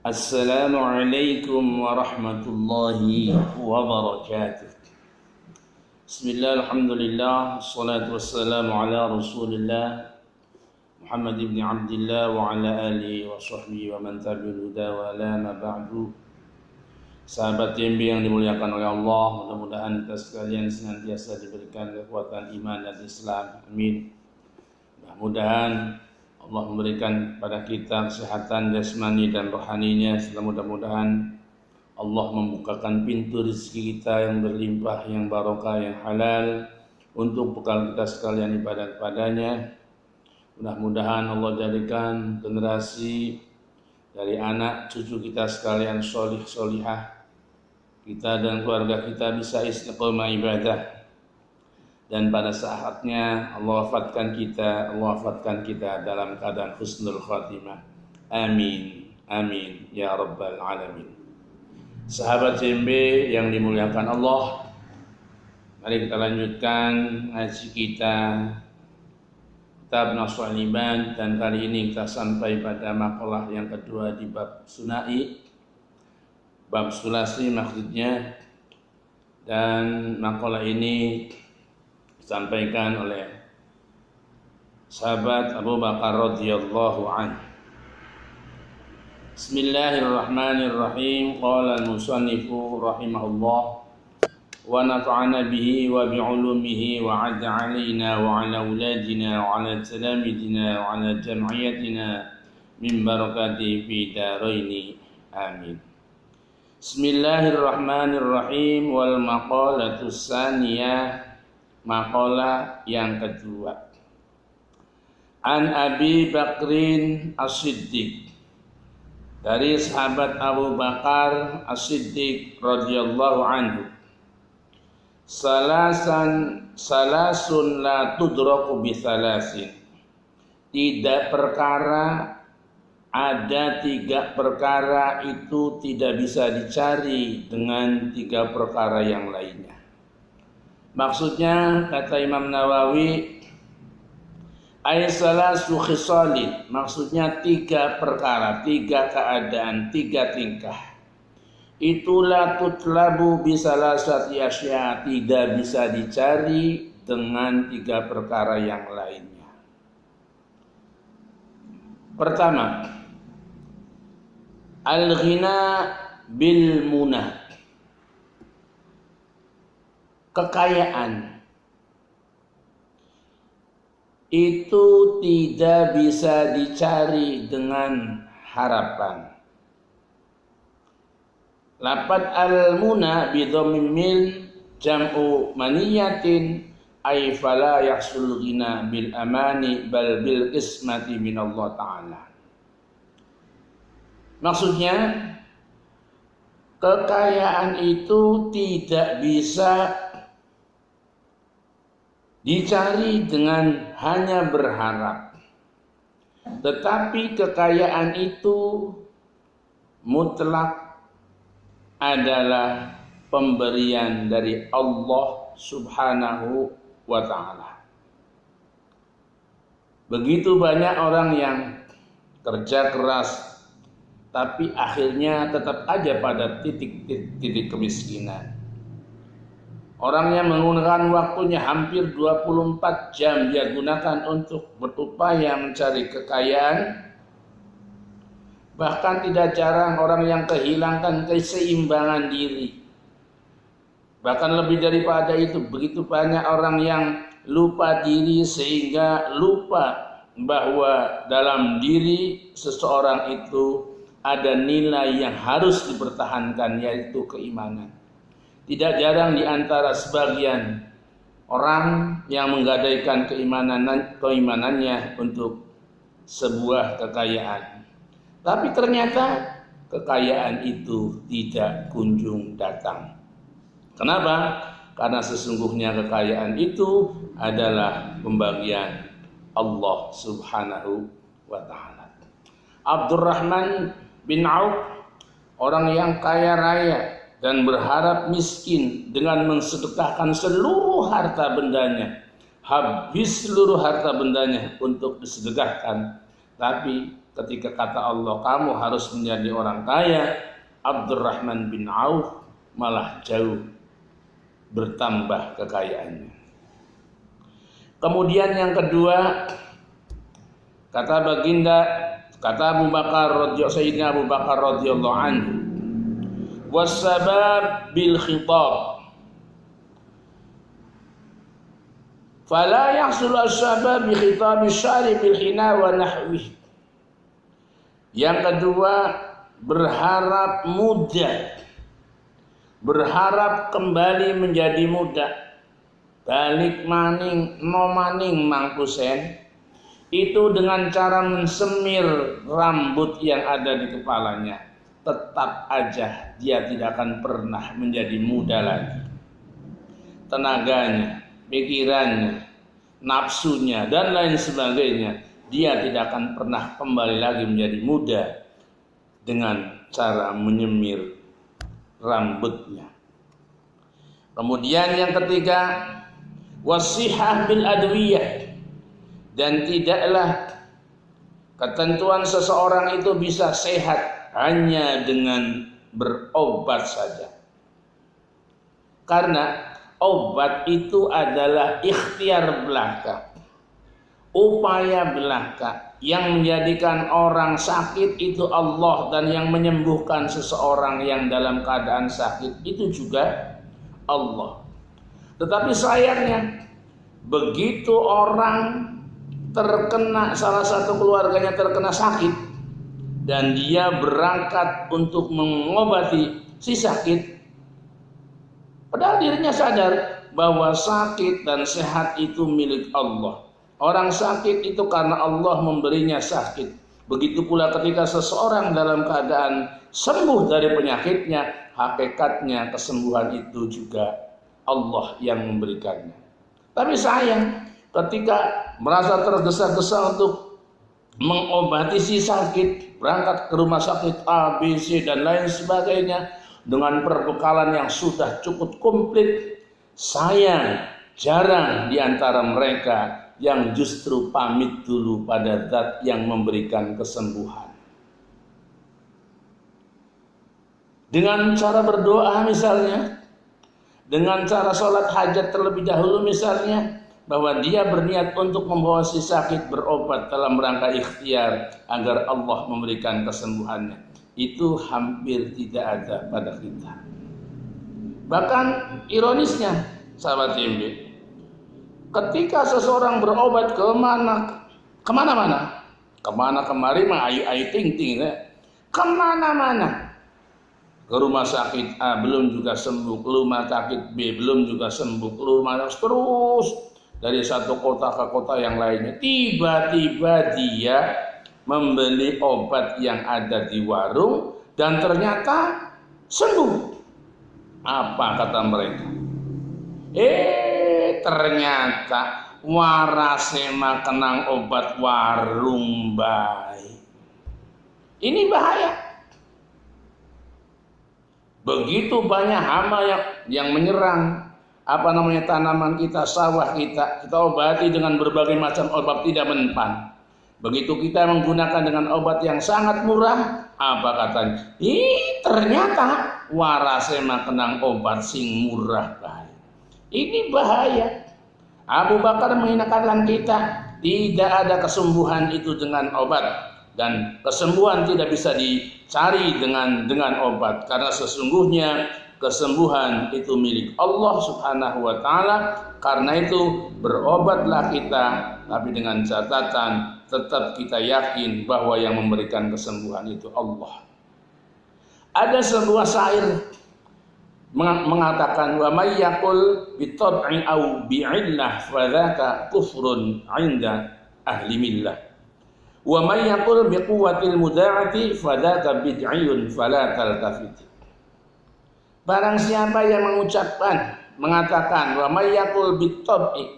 Assalamualaikum warahmatullahi wabarakatuh. Bismillah, alhamdulillah, assalatu wassalamu ala rasulillah Muhammad ibn Abdillah wa ala alihi wa sahbihi wa man tabi'al huda wa la ma ba'du. Sahabat TMB yang dimuliakan oleh Allah, mudah-mudahan kita sekalian senantiasa diberikan kekuatan iman dan Islam. Amin. Mudah-mudahan Allah memberikan kepada kita kesehatan jasmani dan rohaninya. Mudah-mudahan Allah membukakan pintu rezeki kita yang berlimpah, yang barokah, yang halal untuk bekal kita sekalian ibadah kepadanya. Mudah-mudahan Allah jadikan generasi dari anak cucu kita sekalian solih solihah, kita dan keluarga kita bisa istiqomah ibadah. Dan pada saatnya Allah wafatkan kita dalam keadaan husnul khatimah. Amin, amin ya rabbal alamin. Sahabat CMB yang dimuliakan Allah, mari kita lanjutkan ngaji kita kitab Nashul Iman, dan kali ini kita sampai pada makalah yang kedua di bab sunai, bab sulasi maksudnya. Dan makalah ini disampaikan oleh sahabat Abu Bakar radhiyallahu anhu. Bismillahirrahmanirrahim. Qala al-musannifu rahimahullah wa nafa'ana bihi wa bi'ulumihi wa 'adda 'alaina wa 'ala auladina wa 'ala talamidina wa 'ala jam'iyatina min barakati fi daraini. Amin. Bismillahirrahmanirrahim. Wal maqalatus tsaniyah, maqalah yang kedua. An Abi Bakrin As-Siddiq, dari sahabat Abu Bakar As-Siddiq radhiyallahu anhu. Salasun la tudraku bisalasin. Ada tiga perkara itu tidak bisa dicari dengan tiga perkara yang lainnya. Maksudnya, kata Imam Nawawi, salasu khisalin, maksudnya tiga perkara, tiga keadaan, tiga tingkah. Itulah tutlabu bisalasati asya, tidak bisa dicari dengan tiga perkara yang lainnya. Pertama, al-ghina bil munah, kekayaan itu tidak bisa dicari dengan harapan. Lafaz al-muna bi dhammil mim jam'u maniyatin ay fala yahsul ghina bil amani bal bil ismati min Allah Ta'ala. Maksudnya, kekayaan itu tidak bisa dicari dengan hanya berharap, tetapi kekayaan itu mutlak adalah pemberian dari Allah Subhanahu wa Ta'ala. Begitu banyak orang yang kerja keras, tapi akhirnya tetap aja pada titik kemiskinan. Orang yang menggunakan waktunya hampir 24 jam dia gunakan untuk berupaya mencari kekayaan. Bahkan tidak jarang orang yang kehilangan keseimbangan diri. Bahkan lebih daripada itu, begitu banyak orang yang lupa diri sehingga lupa bahwa dalam diri seseorang itu ada nilai yang harus dipertahankan, yaitu keimanan. Tidak jarang di antara sebagian orang yang menggadaikan keimanannya untuk sebuah kekayaan. Tapi ternyata kekayaan itu tidak kunjung datang. Kenapa? Karena sesungguhnya kekayaan itu adalah pembagian Allah Subhanahu wa Ta'ala. Abdurrahman bin Auf, orang yang kaya raya dan berharap miskin dengan mensedekahkan seluruh harta bendanya, habis seluruh harta bendanya untuk disedekahkan, tapi ketika kata Allah kamu harus menjadi orang kaya, Abdurrahman bin Auf malah jauh bertambah kekayaannya. Kemudian yang kedua, kata Abu Bakar Sayyidina Abu Bakar radhiyallahu anhu, wasabab bil khitab fala yahsul as-sabab bi khitab asy-syari bil hina wa nahwi. Yang kedua, berharap muda, berharap kembali menjadi muda, balik maning no maning mangkusen, itu dengan cara mensemir rambut yang ada di kepalanya, tetap aja dia tidak akan pernah menjadi muda lagi. Tenaganya, pikirannya, nafsunya dan lain sebagainya, dia tidak akan pernah kembali lagi menjadi muda dengan cara menyemir rambutnya. Kemudian yang ketiga, wasihah bil adwiyah, dan tidaklah ketentuan seseorang itu bisa sehat hanya dengan berobat saja. Karena obat itu adalah ikhtiar belaka, upaya belaka. Yang menjadikan orang sakit itu Allah, dan yang menyembuhkan seseorang yang dalam keadaan sakit itu juga Allah. Tetapi sayangnya, begitu orang terkena, salah satu keluarganya terkena sakit, dan dia berangkat untuk mengobati si sakit, padahal dirinya sadar bahwa sakit dan sehat itu milik Allah. Orang sakit itu karena Allah memberinya sakit. Begitu pula ketika seseorang dalam keadaan sembuh dari penyakitnya, hakikatnya kesembuhan itu juga Allah yang memberikannya. Tapi sayang, ketika merasa tergesa-gesa untuk mengobati si sakit, berangkat ke rumah sakit A, B, C dan lain sebagainya dengan perbekalan yang sudah cukup komplit, sayang jarang di antara mereka yang justru pamit dulu pada zat yang memberikan kesembuhan. Dengan cara berdoa misalnya, dengan cara sholat hajat terlebih dahulu misalnya, bahwa dia berniat untuk membawa si sakit berobat dalam rangka ikhtiar agar Allah memberikan kesembuhannya. Itu hampir tidak ada pada kita. Bahkan ironisnya, sahabat TMB, ketika seseorang berobat kemana-mana, kemari mah ayu-ayu ting-ting, kemana-mana, ke rumah sakit A belum juga sembuh, ke rumah sakit B belum juga sembuh, ke rumah terus dari satu kota ke kota yang lainnya. Tiba-tiba dia membeli obat yang ada di warung dan ternyata sembuh. Apa kata mereka? Ternyata warase mah kenang obat warung baik. Ini bahaya. Begitu banyak hama yang menyerang tanaman kita, sawah kita obati dengan berbagai macam obat tidak mempan. Begitu kita menggunakan dengan obat yang sangat murah, apa katanya? Ternyata warase mah kenang obat sing murah baik. Ini bahaya. Abu Bakar mengingatkan kita, tidak ada kesembuhan itu dengan obat, dan kesembuhan tidak bisa dicari dengan obat, karena sesungguhnya kesembuhan itu milik Allah Subhanahu wa taala. Karena itu berobatlah kita, tapi dengan catatan tetap kita yakin bahwa yang memberikan kesembuhan itu Allah. Ada sebuah syair mengatakan, wa may yaqul bi tab'i aw bi'illah fa dzaka kufrun 'inda ahli millah, wa may yaqul bi quwwatil muda'ati fa dzaka bid'iyun fala taltafit. Barang siapa yang mengatakan wa may yaqul bi tab'i,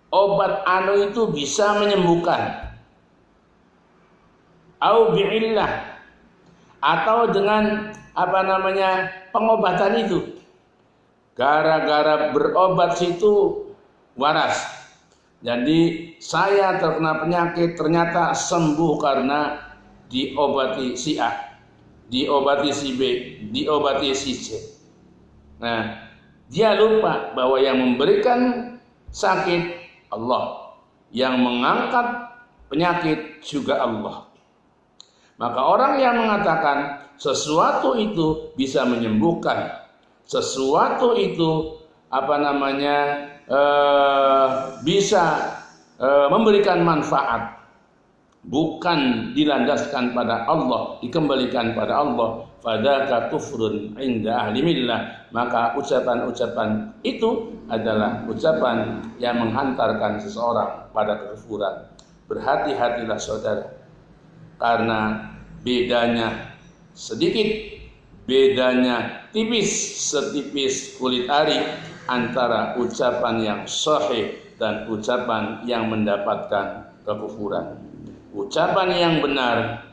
obat anu itu bisa menyembuhkan, au bi'illah, atau dengan pengobatan itu, gara-gara berobat situ waras, Jadi saya terkena penyakit ternyata sembuh karena diobati si A, diobati si B, diobati si C. Nah, dia lupa bahwa yang memberikan sakit Allah, yang mengangkat penyakit juga Allah. Maka orang yang mengatakan sesuatu itu bisa menyembuhkan, sesuatu itu bisa memberikan manfaat, bukan dilandaskan pada Allah, dikembalikan pada Allah, fadzaka kufrun inda ahli millah, maka ucapan-ucapan itu adalah ucapan yang menghantarkan seseorang pada kekufuran. Berhati-hatilah saudara, karena bedanya sedikit, bedanya tipis setipis kulit ari antara ucapan yang sahih dan ucapan yang mendapatkan kekufuran. Ucapan yang benar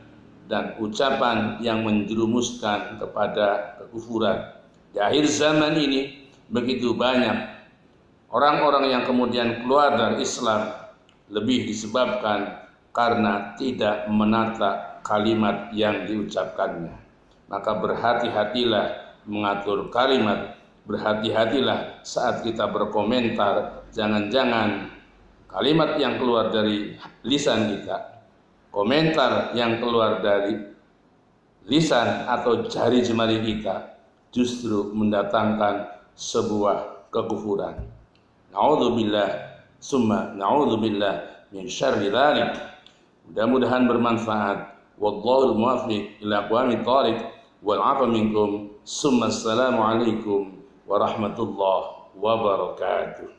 dan ucapan yang menjerumuskan kepada kekufuran. Di akhir zaman ini begitu banyak orang-orang yang kemudian keluar dari Islam, lebih disebabkan karena tidak menata kalimat yang diucapkannya. Maka berhati-hatilah mengatur kalimat, berhati-hatilah saat kita berkomentar. Jangan-jangan kalimat yang keluar dari lisan kita, komentar yang keluar dari lisan atau jari jemari kita justru mendatangkan sebuah kekufuran. Na'udzubillah summa na'udzubillah min syarri dzalik. Mudah-mudahan bermanfaat. Wallahul muwaffiq ila aqwamit thariq wal 'afwa minkum. Summa assalamu alaikum warahmatullahi wabarakatuh.